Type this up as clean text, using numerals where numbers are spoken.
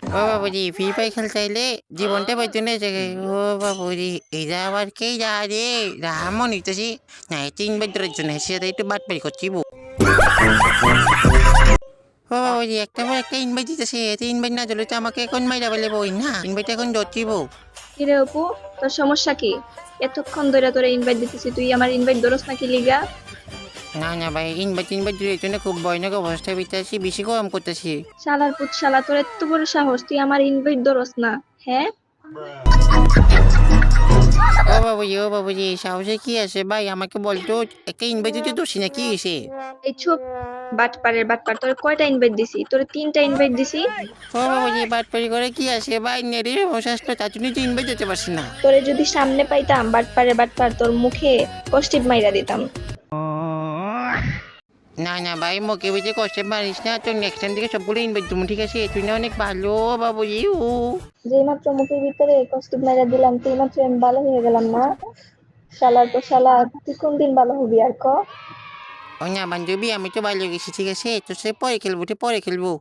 ও বাবুজি free fire খেলতে চাইলে জীবনটা পেছনে থেকে ও বাবুজি এরা আবার কে যা রে রামও নিতেছি না 3 বছরের জন্য সে একটু বাটপারি করছি বউ ও বাবুজি একটা পর একটা ইনভাইট দিতেছে এতে ইনভাইট না দিলে তো আমাকে এখন মাইরা বলে বই না ইনভাইট এখন ধরছি বউ কিরে অপু, তোর সমস্যা কি? এতক্ষণ ধরে তোরে ইনভাইট দিতেছি, তুই আমার ইনভাইট ধরস না কি লিগা? না না ভাই ইনভাইট দিলে জন্য খুব ভয়ানক অবস্থায় বিতাছি বেশি গরম করতেছি শালার পুত শালা, তোর এত বড় সাহস, তুই আমার ইনভাইট ধরস না? হ্যাঁ, ও বাবুজি সাহসে কি আছে ভাই আমাকে বলতো একটা ইনভাইট দিতে দোষী না কি এসে এই চুপ। বাটপারের বাটপার, তোরে কয়টা ইনভাইট দিছি? তোরে 3টা ইনভাইট দিছি। ও বাবুজি বাটপারি করে কি আছে ভাই নেড়ে সমস্যা আসলো তার জন্য তো ইনভাইট দিতে পারছি না তোরে যদি সামনে পাইতাম বাটপারের বাটপার, তোর মুখে কষ্টিপ মাইরা দিতাম। না না ভাই মুখে বুঝে কষ্টে পারিস না তো নেক্সট টাইম থেকে সবগুলো ইনভাইট দেবো ঠিক আছে তুই না অনেক ভালো বাবুজি ও যেই মাত্র মুখের ভিতরে কষ্টিপ মাইরা দিলাম, সেই মাত্র আমি ভালো হয়ে গেলাম না? শালার তো শালা, তুই কোন দিন ভালো হবি আর ক? ও না বান্ধবী আমি তো ভালো গেছি ঠিক আছে তো সে পরে খেলবো